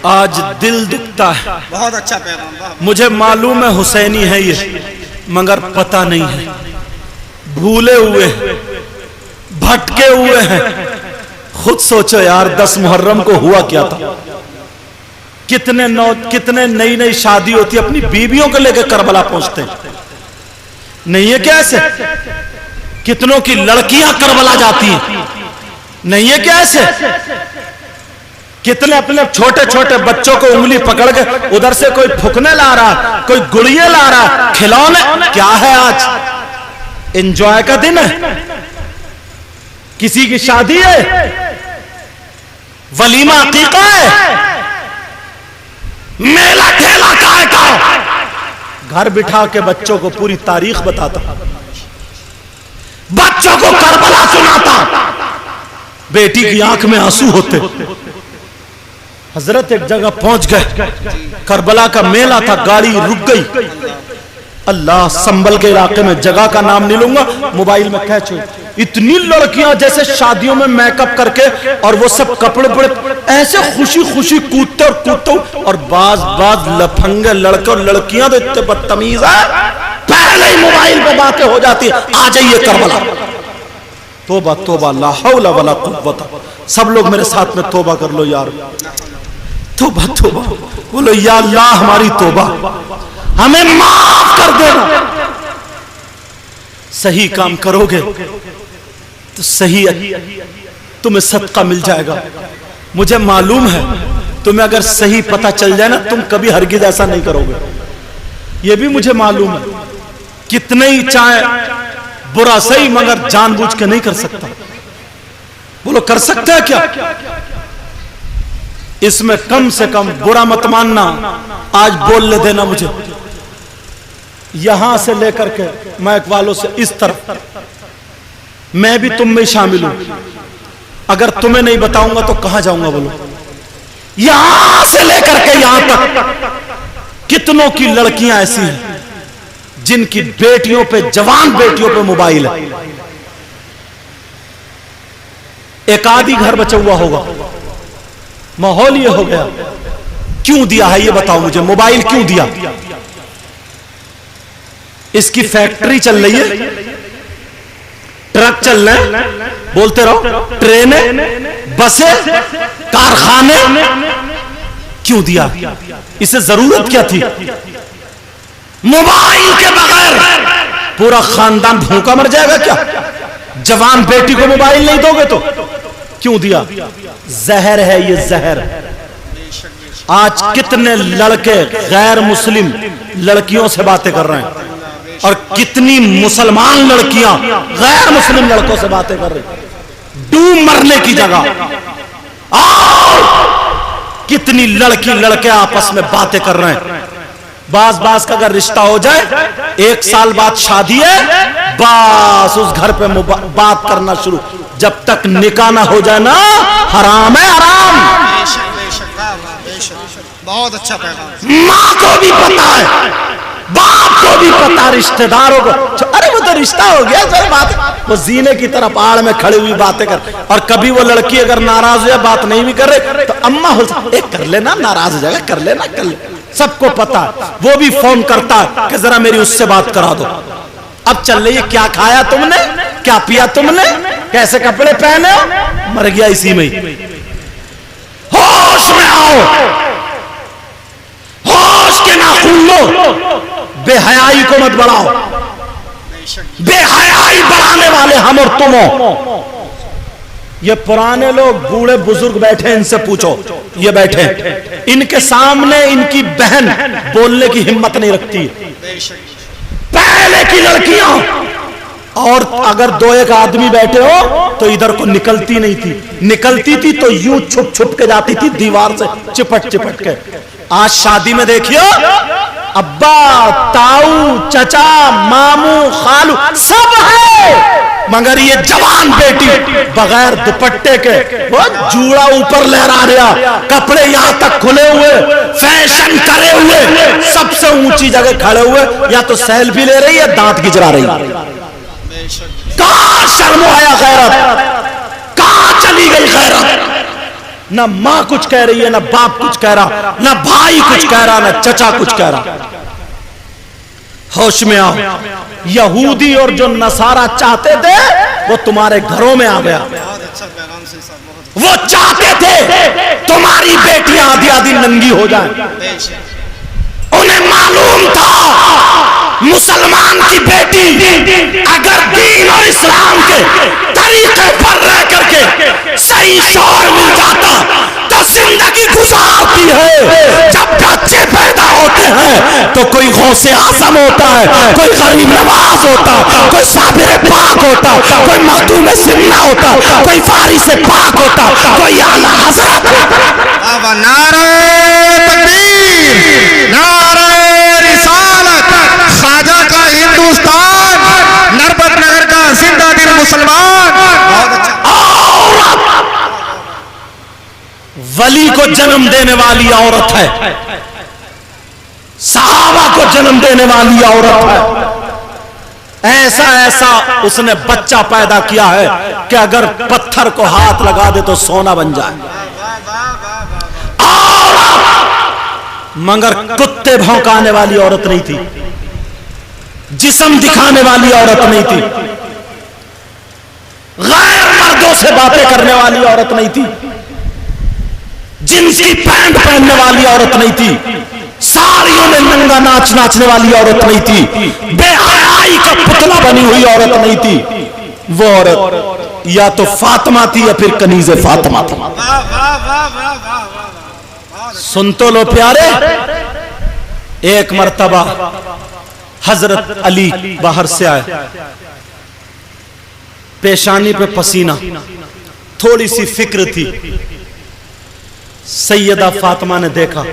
आज दिल दुखता है। बहुत अच्छा पैगाम। मुझे मालूम है हुसैनी है ये, मगर पता नहीं है, भूले हुए भटके हुए हैं। खुद सोचो यार, 10 मुहर्रम को हुआ क्या था। कितने नई नई शादी होती है, अपनी बीवियों को लेकर करबला पहुंचते हैं, नहीं है क्या ऐसे? कितनों की लड़कियां करबला जाती हैं, नहीं है क्या ऐसे? कितने अपने छोटे छोटे बच्चों को उंगली पकड़ के उधर से कोई फुकने ला रहा, कोई गुड़िया ला रहा, खिलौने। क्या है आज? एंजॉय का दिन है, किसी की शादी है, वलीमा अकीका है, मेला ठेला काय का, घर बिठा के बच्चों को पूरी तारीख बताता, बच्चों को करबला सुनाता, बेटी की आंख में आंसू होते। हजरत एक जगह पहुंच गए, करबला का मेला था, गाड़ी रुक गई। अल्लाह, संभल के इलाके में, जगह का नाम नहीं लूंगा, मोबाइल में कैच हुई, इतनी लड़कियां जैसे शादियों में मेकअप करके, और वो सब कपड़े पड़े ऐसे खुशी खुशी कूदते और बाज लफंगे लड़के और लड़कियां तो इतने बदतमीज है, पहले ही मोबाइल पे बातें हो जाती है, आ जाइए करबला। तोबा तोबा, ला हौला वला कुव्वता। सब लोग मेरे साथ में तोबा कर लो यार, तोबा तोबा बोलो, या अल्लाह हमारी तोबा, हमें माफ कर देना। सही काम करोगे तो सही तुम्हें सदका मिल जाएगा। मुझे मालूम है, तुम्हें अगर सही पता चल जाए ना, तुम कभी हरगिज ऐसा नहीं करोगे, ये भी मुझे मालूम है। कितने ही चाहे बुरा सही, मगर जानबूझ के नहीं कर सकता। बोलो, कर सकते हैं क्या? इसमें कम से कम बुरा मत मानना, आज बोल ले देना मुझे, यहां से लेकर के मैक वालों से इस तरफ, मैं भी तुम में शामिल हूं। अगर तुम्हें नहीं बताऊंगा तो कहां जाऊंगा? बोलो, यहां से लेकर के यहां तक कितनों की लड़कियां ऐसी हैं जिनकी बेटियों पे, जवान बेटियों पे मोबाइल है। एक आधी घर बचा हुआ होगा। माहौल ये हो गया, क्यों दिया है ये बताओ मुझे, मोबाइल क्यों दिया? इसकी फैक्ट्री चल रही है, ट्रक चल रहे हैं, बोलते रहो, ट्रेनें, बसें, कारखाने, क्यों दिया? इसे जरूरत क्या थी? मोबाइल के बगैर पूरा खानदान भूखा मर जाएगा क्या? जवान बेटी को मोबाइल नहीं दोगे तो क्यों दिया? जहर है ये, जहर। आज कितने लड़के गैर मुस्लिम लड़कियों से बातें कर रहे हैं, और कितनी मुसलमान लड़कियां गैर मुस्लिम लड़कों से बातें कर रही, डूब मरने की जगह। कितनी लड़के आपस में बातें कर रहे हैं। बास का अगर रिश्ता हो जाए, 1 साल बाद शादी है, बस उस घर पे बात करना शुरू, जब तक निकाह ना हो जाए ना, हराम है, हराम। बहुत अच्छा पैगाम। माँ को भी पता है, बाप को भी पता, रिश्तेदारों को, अरे वो तो रिश्ता हो गया, चल बात। वो जीने की तरफ आड़ में खड़ी हुई बातें कर, और कभी वो लड़की अगर नाराज हो जाए, बात नहीं भी कर रहे, तो अम्मा हो कर लेना, नाराज हो जाएगा, कर लेना, कर ले। सबको पता, वो भी फोन करता है कि जरा मेरी उससे बात करा दो। अब चल रही है, क्या खाया तुमने, क्या पिया तुमने, कैसे कपड़े पहने हो, मर गया इसी में ही। होश में आओ, होश के नाखून लो, बेहयाई को मत बढ़ाओ। बेहयाई बढ़ाने वाले हम और तुम हो। ये पुराने लोग, बूढ़े बुजुर्ग बैठे, इनसे पूछो, ये बैठे, इनके सामने इनकी बहन बोलने की हिम्मत नहीं रखती। पहले की लड़कियां, और अगर 2-1 आदमी बैठे हो तो इधर को निकलती नहीं थी, निकलती थी तो यूं छुप छुप के जाती थी, दीवार से चिपट के। आज शादी में देखियो, अब्बा, ताऊ, चचा, मामू, खालू सब है, मगर ये जवान बेटी बगैर दुपट्टे के, वो जूड़ा ऊपर लहरा रहा, कपड़े यहां तक खुले हुए, फैशन करे हुए, सबसे ऊंची जगह खड़े हुए, या तो सेल्फी ले रही है, दांत गिजरा रही। कहां शर्म आया गैरत, कहां चली गई गैरत? ना मां कुछ कह रही है, ना बाप कुछ कह रहा, ना भाई कुछ कह रहा, ना चचा कुछ कह रहा। होश में आओ, यहूदी और जो नसारा चाहते थे वो तुम्हारे घरों में आ गया। बहुत अच्छा पैगाम से साहब, बहुत वो चाहते थे तुम्हारी बेटियां आधी आधी नंगी हो जाएं। बेशक। उन्हें मालूम था मुसलमान की बेटी अगर दीन और इस्लाम के तरीके पर रह करके सही शौहर मिल जाता तो जिंदगी गुजारती है। जब बच्चे पैदा होते हैं तो कोई गौसे आजम होता है, कोई गरीब नवाज होता, कोई साबिर पाक होता, कोई मखदूम सिन्ना होता, कोई फारिस पाक होता, कोई आला हज़रत होता। अब नारे तकबीर, नारे रिसालत, ख्वाजा का हिंदुस्तान, नरबत नगर का जिंदा दिल मुसलमान। बहुत अच्छा। वली को जन्म देने वाली औरत है, सहाबा को जन्म देने वाली औरत है। ऐसा ऐसा उसने बच्चा पैदा किया है कि अगर पत्थर को हाथ लगा दे तो सोना बन जाए। मगर कुत्ते भौंकाने वाली औरत नहीं थी, जिस्म दिखाने वाली औरत नहीं थी, गैर मर्दों से बातें करने वाली औरत नहीं थी, जिनकी पैंट पहनने वाली औरत नहीं थी, साड़ियों में नंगा नाच नाचने वाली औरत नहीं थी, बेहयाई का पुतला बनी हुई औरत नहीं थी। वो औरत या तो फातिमा थी या फिर कनीज़े फातिमा थी। वाह वाह वाह वाह वाह वाह। सुन तो लो प्यारे, एक मर्तबा हजरत अली बाहर से आए, पेशानी पे पसीना, थोड़ी सी फिक्र थी। सैयदा फातिमा ने देखा,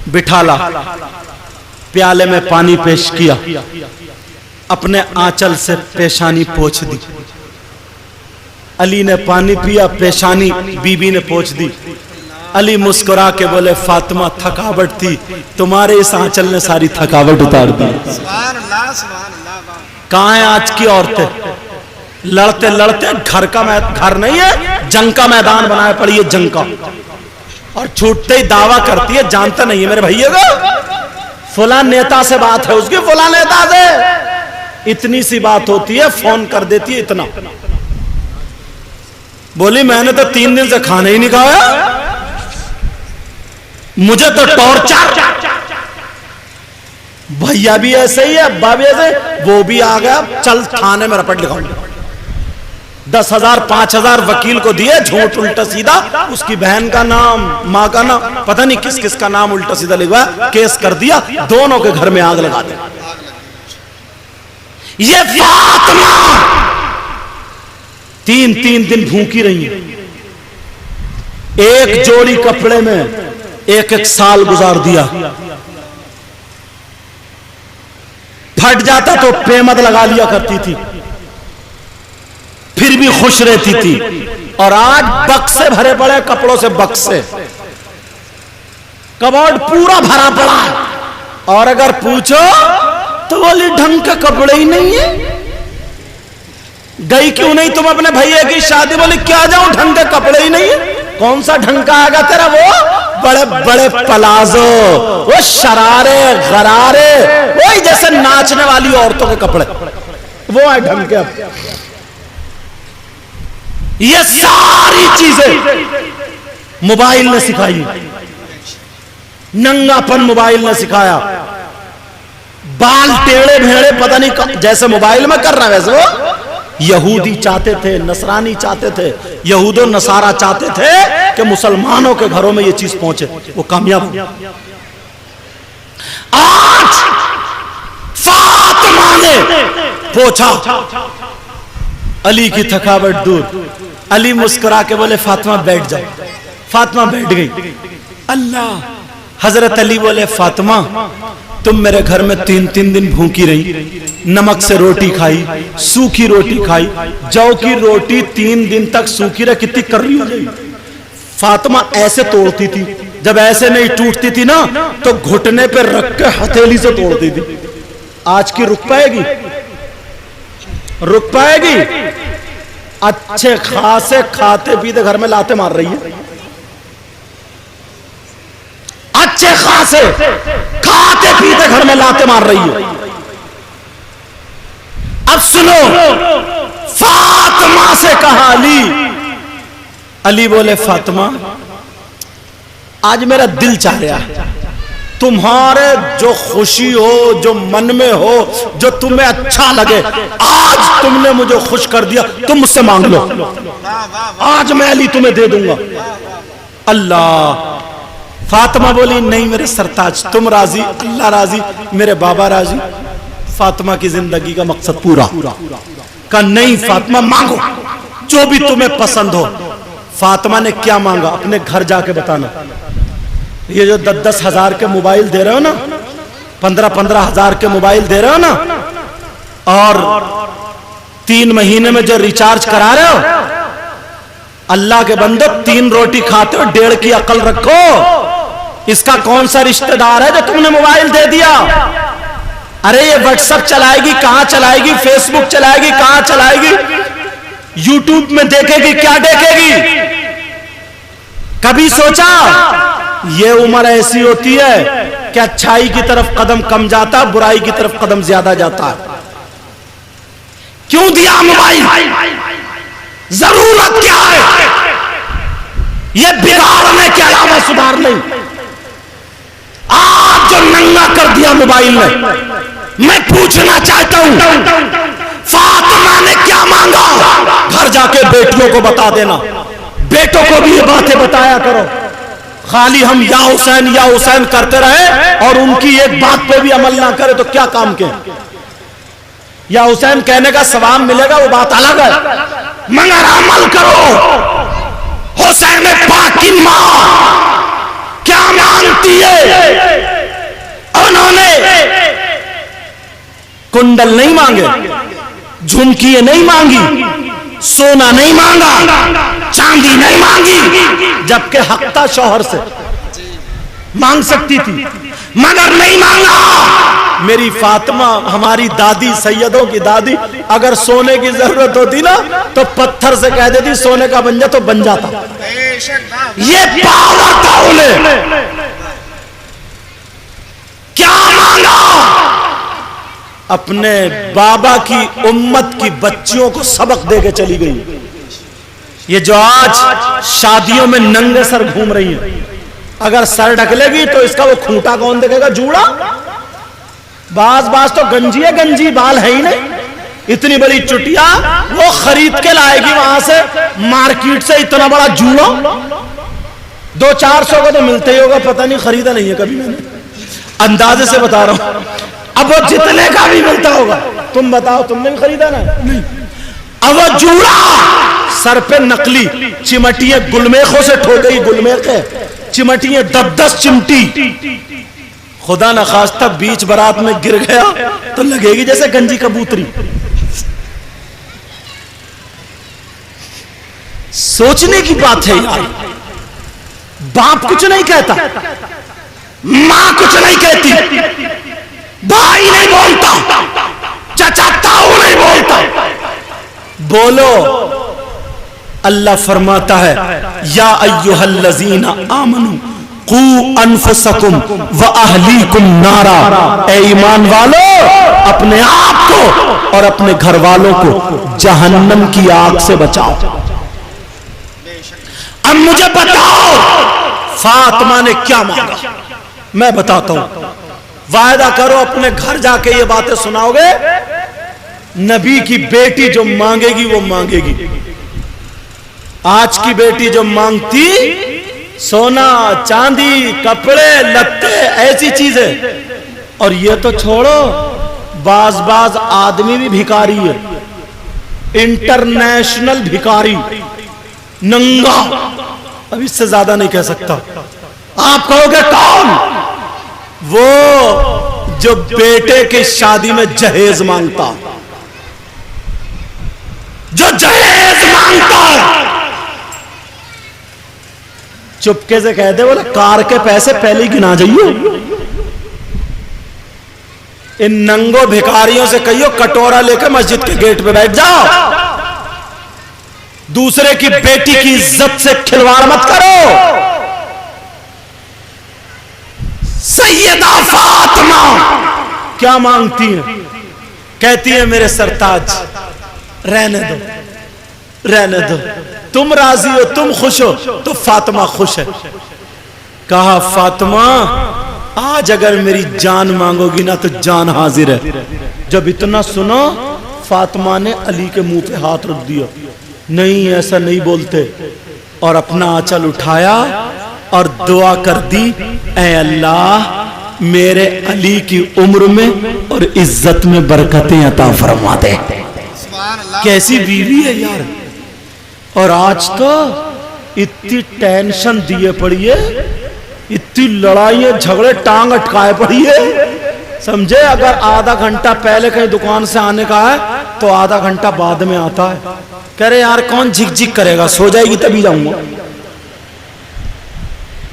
बिठाला, प्याले में पानी पेश किया, अपने आंचल से पेशानी पोंछ दी। अली ने पानी पिया, पेशानी बीबी ने पोंछ दी। अली मुस्कुरा के बोले, फातिमा थकावट थी, तुम्हारे इस आंचल ने सारी थकावट उतार दी। सुभान अल्लाह, सुभान अल्लाह। कहां है आज की औरतें? लड़ते लड़ते घर नहीं है, जंग का मैदान बनाया पड़ी है, जंग का, और छूटते ही दावा करती है जानता नहीं है मेरे भैया को, फुला नेता से बात है उसकी, फुला नेता से इतनी सी बात होती है, फोन कर देती है इतना। बोली मैंने तो 3 दिन से खाना ही नहीं खाया, मुझे तो टॉर्चर। भैया भी ऐसे ही है, अब्बा भी ऐसे, वो भी आ गया, चल थाने में रपट लिखाऊंगा। 10,000 5,000 वकील को दिए, झूठ उल्टा सीधा, उसकी बहन का नाम, माँ का नाम, पता नहीं किस किस का नाम उल्टा सीधा लिखवा, केस कर दिया, दोनों के घर में आग लगा दी। ये फातिमा 3 दिन भूखी रही, एक जोड़ी कपड़े में 1 साल गुजार दिया। फट जाता तो पेमद लगा लिया करती थी, फिर भी खुश रहती थी। और आज बक्से भरे पड़े कपड़ों से, बक्से, कबोर्ड पूरा भरा पड़ा है, और अगर पूछो तो बोली ढंग के कपड़े ही नहीं है। गई क्यों नहीं तुम अपने भैया की शादी? बोली क्या जाऊं, ढंग के कपड़े ही नहीं है। कौन सा ढंग का आएगा तेरा? वो बड़े बड़े पलाजो, वो शरारे गरारे, वही जैसे नाचने वाली औरतों के कपड़े, वो है ढंग के। ये सारी चीजें मोबाइल ने सिखाई, नंगापन मोबाइल ने सिखाया, बाल टेढ़े भेड़े पता नहीं जैसे मोबाइल में कर रहा है वैसे वो यहूदी चाहते थे, नसरानी चाहते थे, यहूदो नसारा चाहते थे कि मुसलमानों के घरों में ये चीज पहुंचे, वो कामयाब हो। आज फातिमा ने पूछा, अली की थकावट दूर। अली मुस्कुरा के बोले फातिमा बैठ जाओ। फातिमा बैठ गई। अल्लाह, हजरत अली बोले फातिमा तुम मेरे घर में 3 दिन भूखी रही, नमक से रोटी खाई, सूखी रोटी खाई, जौ की रोटी 3 दिन तक सूखी रह, कितनी कर्री हो जाएगी। फातिमा ऐसे तोड़ती थी, जब ऐसे नहीं टूटती थी ना तो घुटने पे रख के हथेली से तोड़ती थी। आज की रुक पाएगी? रुक पाएगी? अच्छे खासे खाते पीते घर में लाते मार रही है। अच्छे खासे खाते पीते घर में लाते मार रही है। अब सुनो, फातिमा से कहा अली। अली बोले फातिमा आज मेरा दिल चाह रहा है, तुम्हारे जो खुशी हो, जो मन में हो, जो तुम्हें अच्छा लगे, आज तुमने मुझे खुश कर दिया, तुम मुझसे मांग लो, आज मैं अली तुम्हें दे दूंगा। अल्लाह। फातिमा बोली नहीं मेरे सरताज, तुम राजी, अल्लाह राजी, मेरे बाबा राजी। फातिमा की जिंदगी का मकसद पूरा। कहा नहीं फातिमा मांगो जो भी तुम्हें पसंद हो। फातिमा ने क्या मांगा अपने घर जाके बताना। ये जो 10-10 हजार के मोबाइल दे रहे हो ना, 15-15 हजार के मोबाइल दे रहे हो ना, और 3 महीने में जो रिचार्ज करा रहे हो, अल्लाह के बंदो 3 रोटी खाते हो, 1.5 की अकल रखो। इसका कौन सा रिश्तेदार है जो तुमने मोबाइल दे दिया? अरे ये व्हाट्सएप चलाएगी कहां चलाएगी, फेसबुक चलाएगी कहां चलाएगी, यूट्यूब में देखेगी क्या देखेगी? कभी सोचा ये उम्र ऐसी होती है कि अच्छाई की तरफ कदम कम जाता, बुराई की तरफ कदम ज्यादा जाता है। क्यों दिया मोबाइल? जरूरत क्या है? ये बिगाड़ने के अलावा सुधार नहीं। आज जो नंगा कर दिया मोबाइल ने, मैं पूछना चाहता हूं फातिमा ने क्या मांगा? घर जाके बेटियों को बता देना, बेटों को भी ये बातें बताया करो। खाली हम या हुसैन करते रहे और उनकी एक बात पे भी अमल ना करे तो क्या काम के? या हुसैन कहने का सवाब मिलेगा वो बात अलग है, मगर अमल करो। हुसैन पाक की मां क्या मांगती है? उन्होंने कुंडल नहीं मांगे, झुमकी नहीं मांगी, सोना नहीं मांगा, चांदी नहीं मांगी, जबकि हकता शौहर से मांग सकती थी मगर नहीं मांगा। मेरी फातिमा हमारी दादी, सैयदों की दादी, अगर सोने की जरूरत होती ना तो पत्थर से कह देती सोने का बन जा, तो बन जाता। ये पावर था उन्हें। क्या मांगा? अपने बाबा की उम्मत की बच्चियों को सबक दे के चली गई। ये जो आज शादियों में नंगे सर घूम रही है, अगर सर ढकलेगी तो इसका वो खूंटा कौन देखेगा? जूड़ा। बाज तो गंजी है, गंजी बाल है ही नहीं। इतनी बड़ी चुटिया वो खरीद के लाएगी वहां से मार्केट से, इतना बड़ा जूड़ा 200-400 का तो मिलता ही होगा, पता नहीं, खरीदा नहीं है कभी मैंने, अंदाजे से बता रहा हूं। अब वो जितने का भी मिलता होगा, तुम बताओ तुमने भी खरीदा ना? नहीं। अब वो जूड़ा सर पे नकली चिमटियां, गुलमेखों से ठोक गई, गुलमेखे चिमटियां 10-10 चिमटी, खुदा न खास्ता बीच बारात में गिर गया तो लगेगी जैसे गंजी कबूतरी। सोचने की बात है यार। बाप कुछ नहीं कहता, मां कुछ नहीं कहती, भाई नहीं बोलता, चाचा ताऊ नहीं बोलता। बोलो, अल्लाह फरमाता है या अय्युहल्लज़ीना आमनू कू अनफुसकुम व अहलीकुम नारा। ए ईमान वालो, अपने आप को और अपने घर वालों को जहन्नम की आग से बचाओ। अब मुझे बताओ फातिमा ने क्या मांगा? मैं बताता हूं। वायदा करो अपने घर जाके ये बातें सुनाओगे, नबी की बेटी जो मांगेगी वो मांगेगी। आज की बेटी जो मांगती सोना चांदी कपड़े लत्ते ऐसी चीजें, और ये तो छोड़ो, बाज आदमी भी भिखारी है, इंटरनेशनल भिखारी, नंगा। अब इससे ज्यादा नहीं कह सकता। आप कहोगे कौन? वो जो बेटे की शादी में जहेज मांगता, जो जहेज मांगता, चुपके से कहते बोले कार के पैसे पहले ही गिना जाइए। इन नंगो भिखारियों से कहियो कटोरा लेकर मस्जिद के गेट पे बैठ जाओ। दूसरे की बेटी की इज्जत से खिलवाड़ मत करो। सैयदा फातिमा क्या मांगती है? कहती है मेरे सरताज रहने दो, रहने दो, तुम राजी हो, तुम खुश हो तो फातिमा खुश है। कहा फातिमा आज अगर मेरी जान मांगोगी ना तो जान हाजिर है। जब इतना सुनो फातिमा ने अली के मुंह पे हाथ रख दिया, नहीं ऐसा नहीं बोलते, और अपना आंचल उठाया और दुआ कर दी, ऐ अल्लाह मेरे अली की उम्र में और इज्जत में बरकतें अता फरमा दे। कैसी बीवी है यार। और आज तो इतनी टेंशन दिए पड़ी है, इतनी लड़ाई झगड़े टांग अटकाए पड़ी है, समझे। अगर आधा घंटा पहले कहीं दुकान से आने का है तो आधा घंटा बाद में आता है। कह रहे यार कौन झिक-झिक करेगा, सो जाएगी तभी जाऊंगा।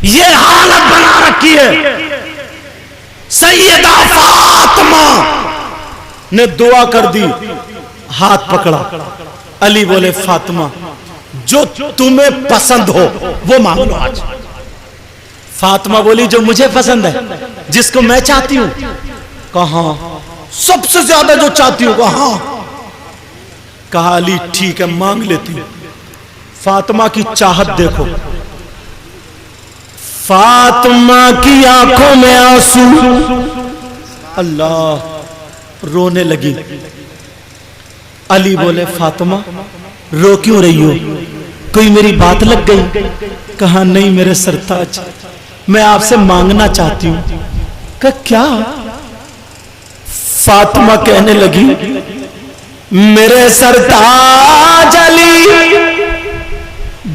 ये हालत बना रखी है। सैयदा फातिमा ने दुआ कर दी, हाथ पकड़ा। अली बोले फातिमा जो तुम्हें पसंद हो वो मांग लो आज। फातिमा बोली जो मुझे पसंद है, जिसको मैं चाहती हूं। कहा सबसे ज्यादा जो चाहती हूं। कहा कहा अली ठीक है मांग लेती हूं। फातिमा की चाहत देखो, फातिमा की आंखों में आंसू, अल्लाह रोने लगी। अली बोले फातिमा रो क्यों रही हो, कोई मेरी बात लग गई? कहा नहीं मेरे सरताज मैं आपसे मांगना चाहती हूं। कहा क्या? फातिमा कहने लगी मेरे सरताज अली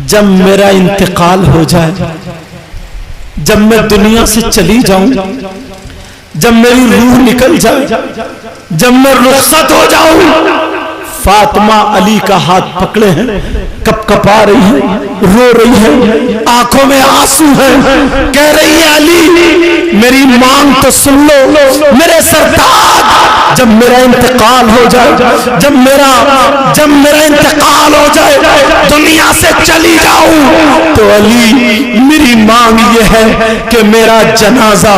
जब मेरा इंतकाल हो जाए, जब मैं दुनिया से चली जाऊं, जब मेरी रूह निकल जाए, जब मैं रुखसत हो जाऊं, फातिमा अली का हाथ पकड़े हैं, कपकपा रही है, रो रही है, आंखों में आंसू है, कह रही है अली मेरी मांग तो सुन लो, मेरे सरताज जब मेरा इंतकाल हो जाए, जब मेरा इंतकाल हो जाए, दुनिया से चली जाऊं, तो अली मेरी मांग ये है कि मेरा जनाजा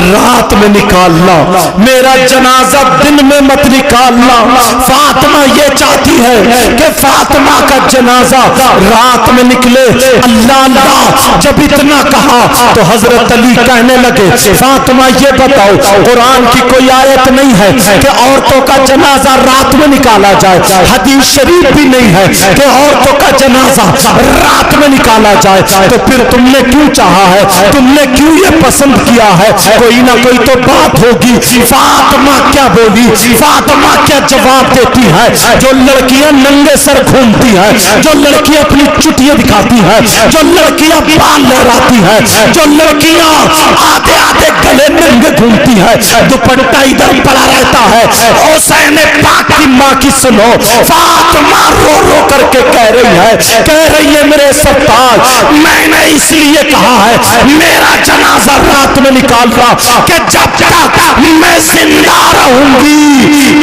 रात में निकालना, मेरा जनाजा दिन में मत निकालना। फातिमा ये चाहती है कि फातिमा का जनाजा रात में निकले। अल्लाह अल्लाह जब इतना कहा तो हजरत अली कहने लगे फातिमा ये बताओ कुरान की कोई आयत नहीं है कि औरतों का जनाजा रात में निकाला जाए, हदीस शरीफ भी नहीं है कि औरतों का जनाजा रात में निकाला जाए, तो फिर तुमने क्यों चाहा है, तुमने क्यों ये पसंद किया है? कोई ना कोई तो बात होगी। फातिमा क्या बोली, फातिमा क्या जवाब देती है? जो लड़कियां नंगे सर घूमती हैं, जो लड़कियां अपनी चुटियां दिखाती हैं, जो लड़कियां बाल लहराती हैं, जो लड़कियां आधे आधे गले नंगे घूमती हैं, दुपट्टा इधर पड़ा रहता है, हुसैन पाक की मां की सुनो, फातिमा रो रो करके कह रही है मेरे सरताज मैंने इसलिए कहा है मेरा जनाजा रात में निकाल रहा कि जब तक मैं जिंदा रहूंगी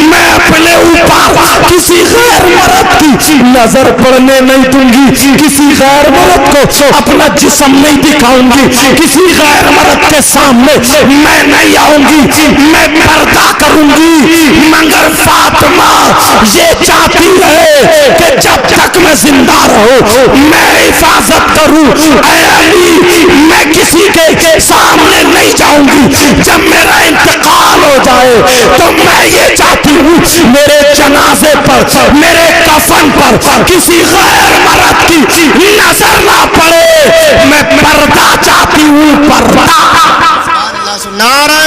मैं अपने ऊपर किसी गैर मर्द की नजर पड़ने नहीं दूंगी, किसी गैर मर्द को अपना जिस्म नहीं दिखाऊंगी, किसी गैर मर्द के सामने मैं नहीं आऊंगी, मैं पर्दा करूंगी। मगर फातिमा ये चाहती है कि जब तक मैं जिंदा रहूं मैं हिफाजत करूं। ऐ अली मैं किसी के सामने नहीं जाऊंगी, जब मेरा इंतकाल हो जाए तो मैं ये चाहती हूँ मेरे जनाजे पर, मेरे कफन पर किसी गैर मर्द की नजर ना पड़े। मैं पर्दा चाहती हूँ, पर्दा। नारा